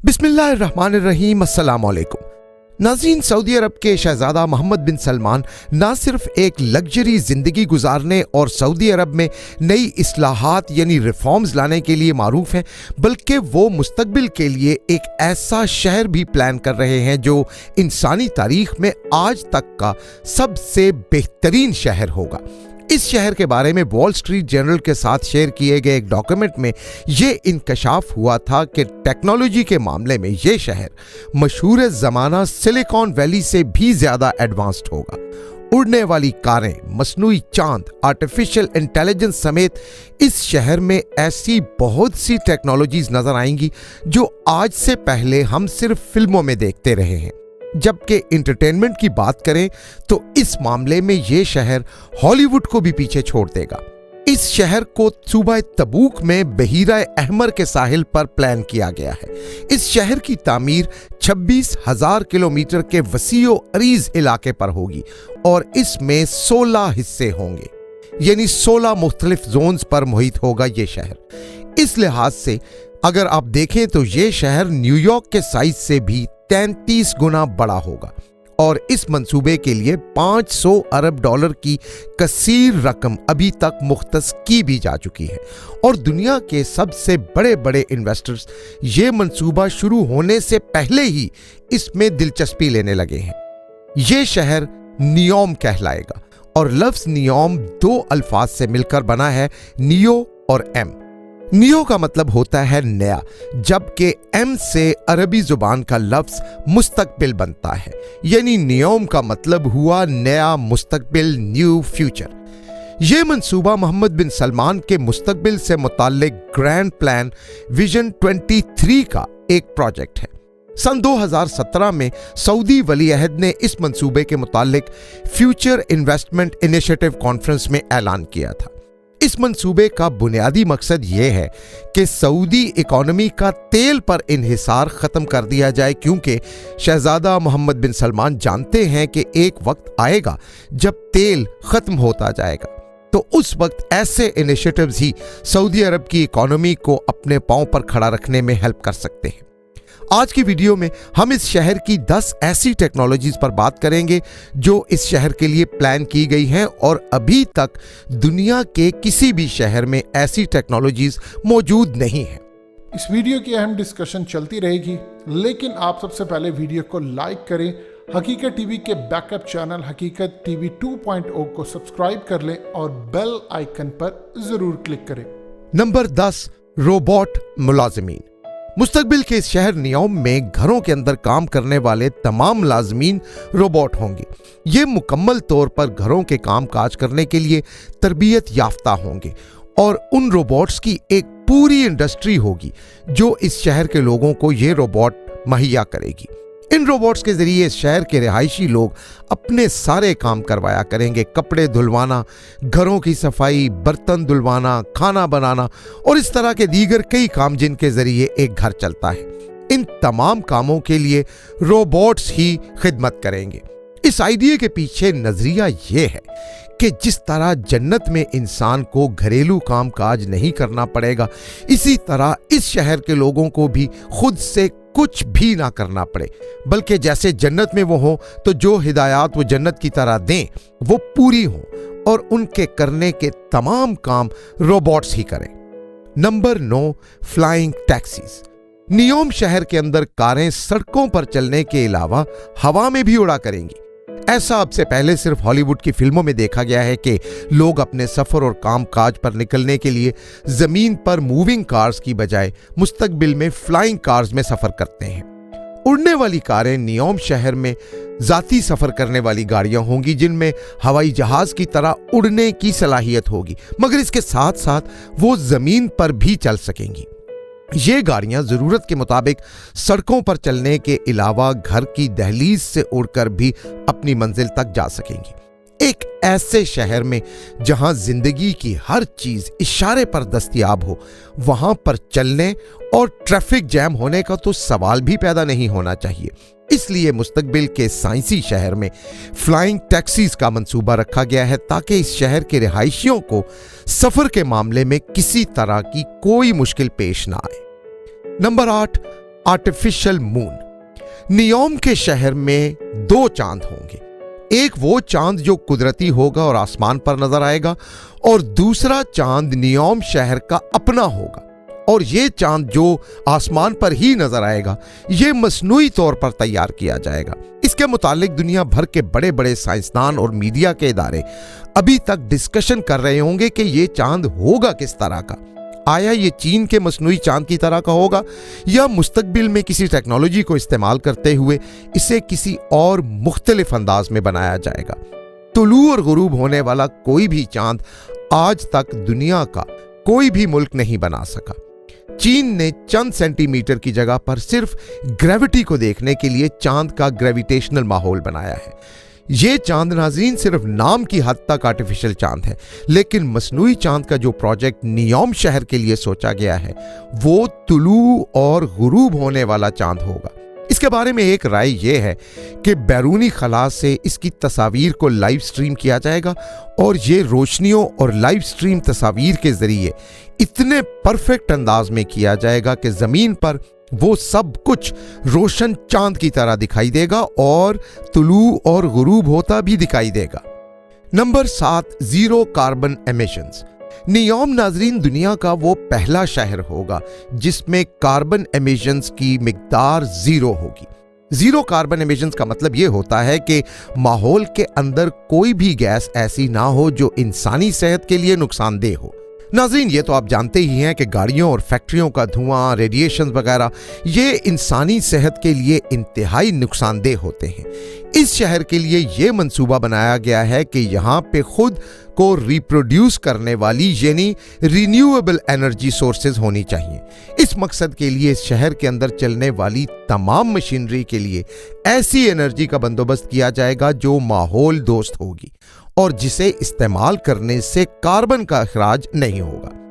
बिस्मिल्लाहिर्रहमानिर्रहीम, अस्सलाम वालेकुम। नाज़रीन, सऊदी अरब के शहजादा मोहम्मद बिन सलमान ना सिर्फ एक लग्जरी ज़िंदगी गुजारने और सऊदी अरब में नई इस्लाहात यानी रिफॉर्म्स लाने के लिए मारूफ हैं, बल्कि वो मुस्तकबिल के लिए एक ऐसा शहर भी प्लान कर रहे हैं जो इंसानी तारीख में आज तक का सबसे बेहतरीन शहर होगा। इस शहर के बारे में वॉल स्ट्रीट जर्नल के साथ शेयर किए गए एक डॉक्यूमेंट में ये इंकशाफ हुआ था कि टेक्नोलॉजी के मामले में ये शहर मशहूर ज़माना सिलिकॉन वैली से भी ज़्यादा एडवांस्ड होगा। उड़ने वाली कारें, मसनूई चांद, आर्टिफिशियल इंटेलिजेंस समेत इस शहर में ऐसी बहुत सी टेक्नोलॉजीज नजर आएंगी जो आज से पहले हम सिर्फ फिल्मों में देखते रहे हैं। जबकि एंटरटेनमेंट की बात करें तो इस मामले में ये शहर हॉलीवुड को भी पीछे छोड़ देगा। इस शहर को सूबा तबूक में बहीरा अहमर के साहिल पर प्लान किया गया है। इस शहर की तामीर 26,000 किलोमीटर के वसीओ अरीज इलाके पर होगी और इसमें 16 हिस्से होंगे, यानी 16 मुख्तलिफ जोन्स पर मुहित होगा ये शहर। इस लिहाज से अगर आप देखें तो ये शहर न्यूयॉर्क के साइज से भी 33 गुना बड़ा होगा और इस मंसूबे के लिए 500 अरब डॉलर की कसीर रकम अभी तक मुख्तस की भी जा चुकी है और दुनिया के सबसे बड़े बड़े इन्वेस्टर्स ये मंसूबा शुरू होने से पहले ही इसमें दिलचस्पी लेने लगे हैं। ये शहर नियोम कहलाएगा और लफ्ज नियोम दो अल्फाज से मिलकर बना है, नियो और एम। नियो का मतलब होता है नया, जबकि एम से अरबी जुबान का लफ्ज मुस्तकबिल बनता है, यानी नियोम का मतलब हुआ नया मुस्तकबिल, न्यू फ्यूचर। ये मंसूबा मोहम्मद बिन सलमान के मुस्तकबिल से मुताल्लिक ग्रैंड प्लान विजन 23 का एक प्रोजेक्ट है। सन 2017 में सऊदी वली अहद ने इस मंसूबे के मुताल्लिक फ्यूचर इन्वेस्टमेंट इनिशिएटिव कॉन्फ्रेंस में ऐलान किया था। इस मंसूबे का बुनियादी मकसद ये है कि सऊदी इकोनॉमी का तेल पर इन्हिसार खत्म कर दिया जाए, क्योंकि शहजादा मोहम्मद बिन सलमान जानते हैं कि एक वक्त आएगा जब तेल खत्म होता जाएगा, तो उस वक्त ऐसे इनिशिएटिव्स ही सऊदी अरब की इकोनॉमी को अपने पांव पर खड़ा रखने में हेल्प कर सकते हैं। आज की वीडियो में हम इस शहर की 10 ऐसी टेक्नोलॉजीज पर बात करेंगे जो इस शहर के लिए प्लान की गई हैं और अभी तक दुनिया के किसी भी शहर में ऐसी टेक्नोलॉजीज मौजूद नहीं हैं। इस वीडियो की अहम डिस्कशन चलती रहेगी, लेकिन आप सबसे पहले वीडियो को लाइक करें, हकीकत टीवी के बैकअप चैनल हकीकत टीवी 2.0 को सब्सक्राइब कर लें और बेल आइकन पर जरूर क्लिक करें। नंबर 10, रोबोट मुलाजिमीन। मुस्तकबिल के इस शहर नियोम में घरों के अंदर काम करने वाले तमाम मुलाजिमीन रोबोट होंगे। ये मुकम्मल तौर पर घरों के काम काज करने के लिए तरबियत याफ्ता होंगे और उन रोबोट्स की एक पूरी इंडस्ट्री होगी जो इस शहर के लोगों को ये रोबोट मुहैया करेगी। इन रोबोट्स के जरिए इस शहर के रिहायशी लोग अपने सारे काम करवाया करेंगे, कपड़े धुलवाना, घरों की सफाई, बर्तन धुलवाना, खाना बनाना और इस तरह के दीगर कई काम जिनके जरिए एक घर चलता है। इन तमाम कामों के लिए रोबोट्स ही खिदमत करेंगे। इस आइडिया के पीछे नजरिया ये है कि जिस तरह जन्नत में इंसान को घरेलू काम काज नहीं करना पड़ेगा, इसी तरह इस शहर के लोगों को भी खुद से कुछ भी ना करना पड़े, बल्कि जैसे जन्नत में वो हो तो जो हिदायत वो जन्नत की तरह दें वो पूरी हो और उनके करने के तमाम काम रोबोट्स ही करें। Number 9, flying taxis. नियोम शहर के अंदर कारें सड़कों पर चलने के अलावा हवा में भी उड़ा करेंगी। ऐसा अब से पहले सिर्फ हॉलीवुड की फिल्मों में देखा गया है कि लोग अपने सफर और काम काज पर निकलने के लिए जमीन पर मूविंग कार्स की बजाय मुस्तकबिल में फ्लाइंग कार्स में सफर करते हैं। उड़ने वाली कारें नियोम शहर में जाती सफर करने वाली गाड़ियां होंगी जिनमें हवाई जहाज की तरह उड़ने की सलाहियत होगी, मगर इसके साथ साथ वो जमीन पर भी चल सकेंगी। ये गाड़ियां जरूरत के मुताबिक सड़कों पर चलने के अलावा घर की दहलीज से उड़कर भी अपनी मंजिल तक जा सकेंगी। एक ऐसे शहर में जहां जिंदगी की हर चीज इशारे पर दस्तयाब हो, वहां पर चलने और ट्रैफिक जैम होने का तो सवाल भी पैदा नहीं होना चाहिए। इसलिए मुस्तकबिल के साइंसी शहर में फ्लाइंग टैक्सीज का मंसूबा रखा गया है ताकि इस शहर के रिहायशियों को सफर के मामले में किसी तरह की कोई मुश्किल पेश ना आए। Number 8, artificial moon. नियोम के शहर में 2 चांद होंगे, एक वो चांद जो कुदरती होगा और आसमान पर नजर आएगा, और दूसरा चांद नियोम शहर का अपना होगा। और ये चांद जो आसमान पर ही नजर आएगा, ये मसनूई तौर पर तैयार किया जाएगा। इसके मुतालिक दुनिया भर के बड़े बड़े साइंसदान और मीडिया के इदारे अभी तक डिस्कशन कर रहे होंगे कि ये चांद होगा किस तरह का। आया ये चीन के मसनूई चांद की तरह का होगा, या मुस्तकबिल में किसी टेक्नोलॉजी को इस्तेमाल करते हुए इसे किसी और मुख्तलिफ अंदाज में बनाया जाएगा। तुलू और गुरूब होने वाला कोई भी चांद आज तक दुनिया का कोई भी मुल्क नहीं बना सका। चीन ने चंद सेंटीमीटर की जगह पर सिर्फ ग्रेविटी को देखने के लिए चांद का ग्रेविटेशनल माहौल बनाया है। ये चांद नाज़रीन सिर्फ नाम की हद तक आर्टिफिशियल चांद है, लेकिन मसनूई चांद का जो प्रोजेक्ट नियोम शहर के लिए सोचा गया है वो तुलू और गुरूब होने वाला चांद होगा। इसके बारे में एक राय यह है कि बैरूनी खला से इसकी तस्वीर को लाइव स्ट्रीम किया जाएगा, और ये रोशनियों और लाइव स्ट्रीम तस्वीर के जरिए इतने परफेक्ट अंदाज में किया जाएगा कि जमीन पर वो सब कुछ रोशन चांद की तरह दिखाई देगा और तुलू और गुरूब होता भी दिखाई देगा। Number 7, zero carbon emissions. NEOM नाजरीन दुनिया का वो पहला शहर होगा जिसमें कार्बन एमिशंस की मिकदार 0 होगी। जीरो कार्बन एमिशंस का मतलब ये होता है कि माहौल के अंदर कोई भी गैस ऐसी ना हो जो इंसानी सेहत के लिए नुकसानदेह हो। नाज़रीन ये तो आप जानते ही हैं कि गाड़ियों और फैक्ट्रियों का धुआं, रेडिएशन वगैरह ये इंसानी सेहत के लिए इंतहाई नुकसानदेह होते हैं। इस शहर के लिए ये मंसूबा बनाया गया है कि यहाँ पे खुद को रिप्रोड्यूस करने वाली यानी रिन्यूएबल एनर्जी सोर्सेज होनी चाहिए। इस मकसद के लिए इस शहर के अंदर चलने वाली तमाम मशीनरी के लिए ऐसी एनर्जी का बंदोबस्त किया जाएगा जो माहौल दोस्त होगी और जिसे इस्तेमाल करने से कार्बन का अखराज नहीं होगा।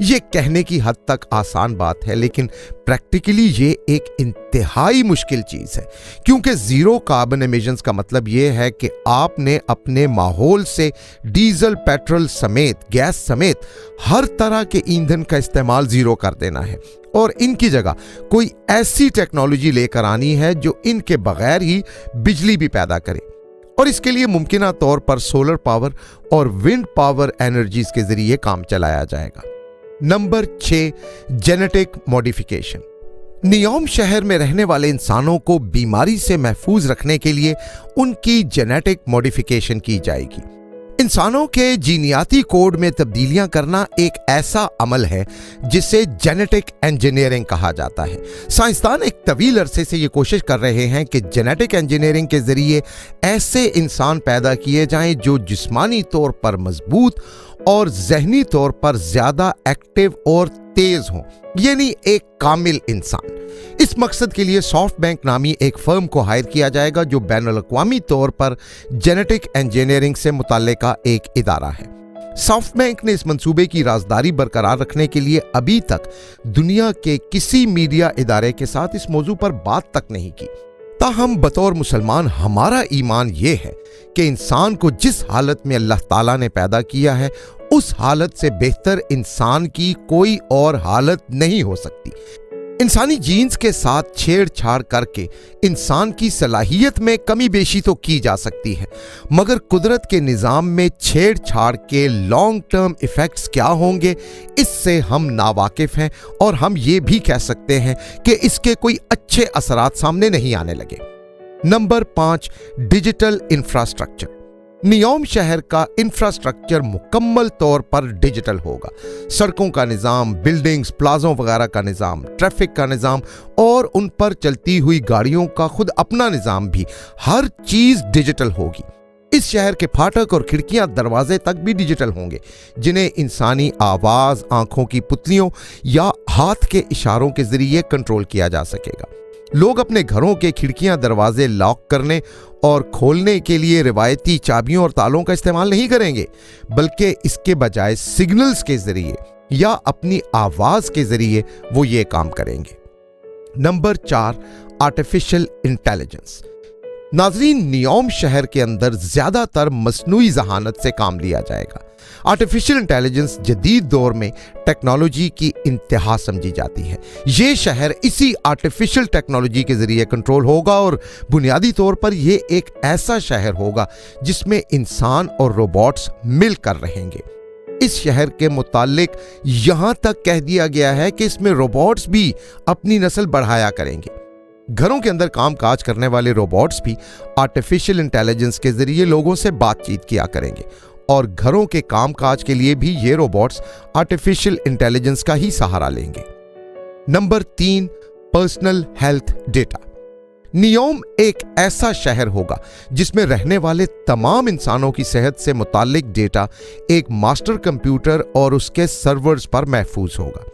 ये कहने की हद तक आसान बात है, लेकिन प्रैक्टिकली ये एक इंतहाई मुश्किल चीज है, क्योंकि जीरो कार्बन एमिशंस का मतलब ये है कि आपने अपने माहौल से डीजल, पेट्रोल समेत, गैस समेत हर तरह के ईंधन का इस्तेमाल जीरो कर देना है और इनकी जगह कोई ऐसी टेक्नोलॉजी लेकर आनी है जो इनके बगैर ही बिजली भी पैदा करे। और इसके लिए मुमकिना तौर पर सोलर पावर और विंड पावर एनर्जीज के जरिए काम चलाया जाएगा। Number 6, genetic modification. नियोम शहर में रहने वाले इंसानों को बीमारी से महफूज रखने के लिए उनकी जेनेटिक मॉडिफिकेशन की जाएगी। इंसानों के जीनियाती कोड में तब्दीलियां करना एक ऐसा अमल है जिसे जेनेटिक इंजीनियरिंग कहा जाता है। साइंसदान एक तवील अरसे से ये कोशिश कर रहे हैं कि जेनेटिक इंजीनियरिंग के जरिए ऐसे इंसान पैदा किए जाएं जो जिस्मानी तौर पर मजबूत और जहनी तौर पर ज्यादा एक्टिव और तेज हों, यानी एक कामिल इंसान। इस मकसद के लिए सॉफ्ट बैंक नामी एक फर्म को हायर किया जाएगा जो बैनुल-अक़वामी तौर पर जेनेटिक इंजीनियरिंग से मुतल्लिका एक इदारा है। सॉफ्ट बैंक ने इस मंसूबे की राजदारी बरकरार रखने के लिए अभी तक दुनिया के किसी मीडिया इदारे के साथ इस मौजू पर बात तक नहीं की। ताहम बतौर मुसलमान हमारा ईमान यह है कि इंसान को जिस हालत में अल्लाह ताला ने पैदा किया है उस हालत से बेहतर इंसान की कोई और हालत नहीं हो सकती। इंसानी जीन्स के साथ छेड़छाड़ करके इंसान की सलाहियत में कमी बेशी तो की जा सकती है, मगर कुदरत के निज़ाम में छेड़छाड़ के लॉन्ग टर्म इफ़ेक्ट्स क्या होंगे इससे हम नावाकिफ हैं और हम ये भी कह सकते हैं कि इसके कोई अच्छे असरात सामने नहीं आने लगे। Number 5, digital infrastructure. नियोम शहर का इंफ्रास्ट्रक्चर मुकम्मल तौर पर डिजिटल होगा। सड़कों का निज़ाम, बिल्डिंग्स, प्लाजों वगैरह का निज़ाम, ट्रैफिक का निज़ाम और उन पर चलती हुई गाड़ियों का खुद अपना निज़ाम भी, हर चीज़ डिजिटल होगी। इस शहर के फाटक और खिड़कियां, दरवाजे तक भी डिजिटल होंगे, जिन्हें इंसानी आवाज़, आंखों की पुतलियों या हाथ के इशारों के जरिए कंट्रोल किया जा सकेगा। लोग अपने घरों के खिड़कियां, दरवाजे लॉक करने और खोलने के लिए रिवायती चाबियों और तालों का इस्तेमाल नहीं करेंगे, बल्कि इसके बजाय सिग्नल्स के जरिए या अपनी आवाज के जरिए वो ये काम करेंगे। Number 4, artificial intelligence. नाजरीन, नियोम शहर के अंदर ज्यादातर मसनूई जहानत से काम लिया जाएगा। आर्टिफिशियल इंटेलिजेंस जदीद दौर में टेक्नोलॉजी की इंतहा समझी जाती है। ये शहर इसी आर्टिफिशियल टेक्नोलॉजी के जरिए कंट्रोल होगा और बुनियादी तौर पर यह एक ऐसा शहर होगा जिसमें इंसान और रोबोट्स मिलकर रहेंगे। इस शहर के मुतालिक यहां तक कह दिया गया है कि इसमें रोबोट्स भी अपनी नस्ल बढ़ाया करेंगे। घरों के अंदर काम काज करने वाले रोबोट्स भी आर्टिफिशियल इंटेलिजेंस के जरिए लोगों से बातचीत किया करेंगे और घरों के काम काज के लिए भी ये रोबोट्स आर्टिफिशियल इंटेलिजेंस का ही सहारा लेंगे। Number 3, personal health data. NEOM एक ऐसा शहर होगा जिसमें रहने वाले तमाम इंसानों की सेहत से मुताल्लिक डेटा एक मास्टर कंप्यूटर और उसके सर्वर्स पर महफूज होगा।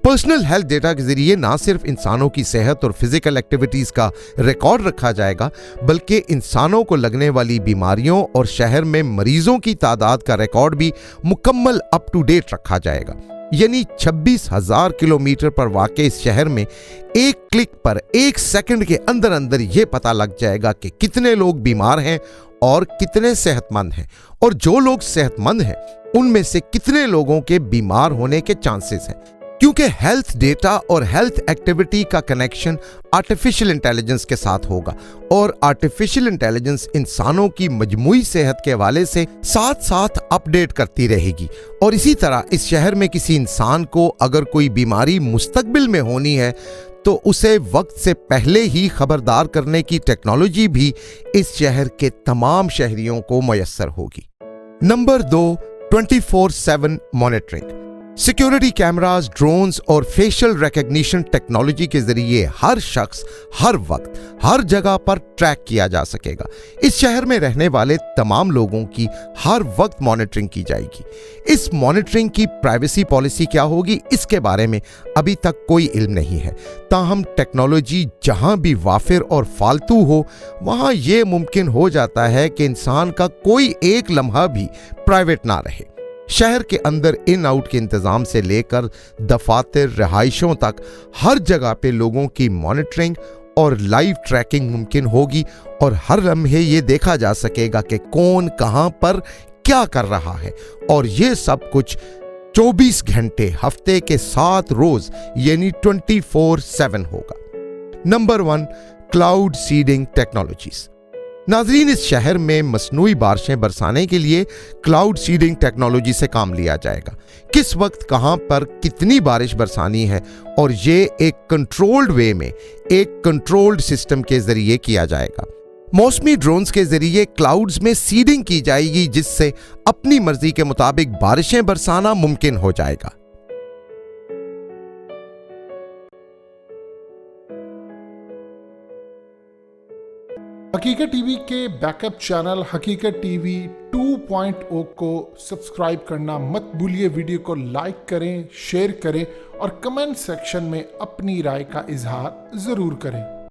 पर्सनल हेल्थ डेटा के जरिए ना सिर्फ इंसानों की सेहत और फिजिकल एक्टिविटीज का रिकॉर्ड रखा जाएगा, बल्कि इंसानों को लगने वाली बीमारियों और शहर में मरीजों की तादाद का रिकॉर्ड भी मुकम्मल अप टू डेट रखा जाएगा। यानी 26,000 किलोमीटर पर वाक़े इस शहर में एक क्लिक पर 1 सेकंड के अंदर अंदर यह पता लग जाएगा कि कितने लोग बीमार हैं और कितने सेहतमंद हैं, और जो लोग सेहतमंद हैं उनमें से कितने लोगों के बीमार होने के चांसेस हैं। क्योंकि हेल्थ डेटा और हेल्थ एक्टिविटी का कनेक्शन आर्टिफिशियल इंटेलिजेंस के साथ होगा और आर्टिफिशियल इंटेलिजेंस इंसानों की मजमूई सेहत के हवाले से साथ साथ अपडेट करती रहेगी। और इसी तरह इस शहर में किसी इंसान को अगर कोई बीमारी मुस्तकबिल में होनी है तो उसे वक्त से पहले ही खबरदार करने की टेक्नोलॉजी भी इस शहर के तमाम शहरियों को मयस्सर होगी। Number 2, 24/7 monitoring. Security cameras, drones और फेशियल रिकॉग्निशन टेक्नोलॉजी के जरिए हर शख्स हर वक्त हर जगह पर ट्रैक किया जा सकेगा। इस शहर में रहने वाले तमाम लोगों की हर वक्त मॉनिटरिंग की जाएगी। इस मॉनिटरिंग की प्राइवेसी पॉलिसी क्या होगी, इसके बारे में अभी तक कोई इल्म नहीं है। ताहम टेक्नोलॉजी जहां भी वाफिर और फालतू हो वहां यह मुमकिन हो जाता है कि इंसान का कोई एक लम्हा भी प्राइवेट ना रहे। शहर के अंदर इन आउट के इंतजाम से लेकर दफातर, रिहाइशों तक हर जगह पे लोगों की मॉनिटरिंग और लाइव ट्रैकिंग मुमकिन होगी और हर लम्हे ये देखा जा सकेगा कि कौन कहां पर क्या कर रहा है, और ये सब कुछ 24 घंटे हफ्ते के 7 रोज यानी 24/7 होगा। Number 1, cloud seeding technologies. नाजरीन, इस शहर में मसनूई बारिशें बरसाने के लिए क्लाउड सीडिंग टेक्नोलॉजी से काम लिया जाएगा। किस वक्त कहां पर कितनी बारिश बरसानी है, और ये एक कंट्रोल्ड वे में एक कंट्रोल्ड सिस्टम के जरिए किया जाएगा। मौसमी ड्रोन्स के जरिए क्लाउड्स में सीडिंग की जाएगी जिससे अपनी मर्जी के मुताबिक बारिशें बरसाना मुमकिन हो जाएगा। हकीकत टीवी के बैकअप चैनल हकीकत टीवी 2.0 को सब्सक्राइब करना मत भूलिए। वीडियो को लाइक करें, शेयर करें और कमेंट सेक्शन में अपनी राय का इजहार जरूर करें।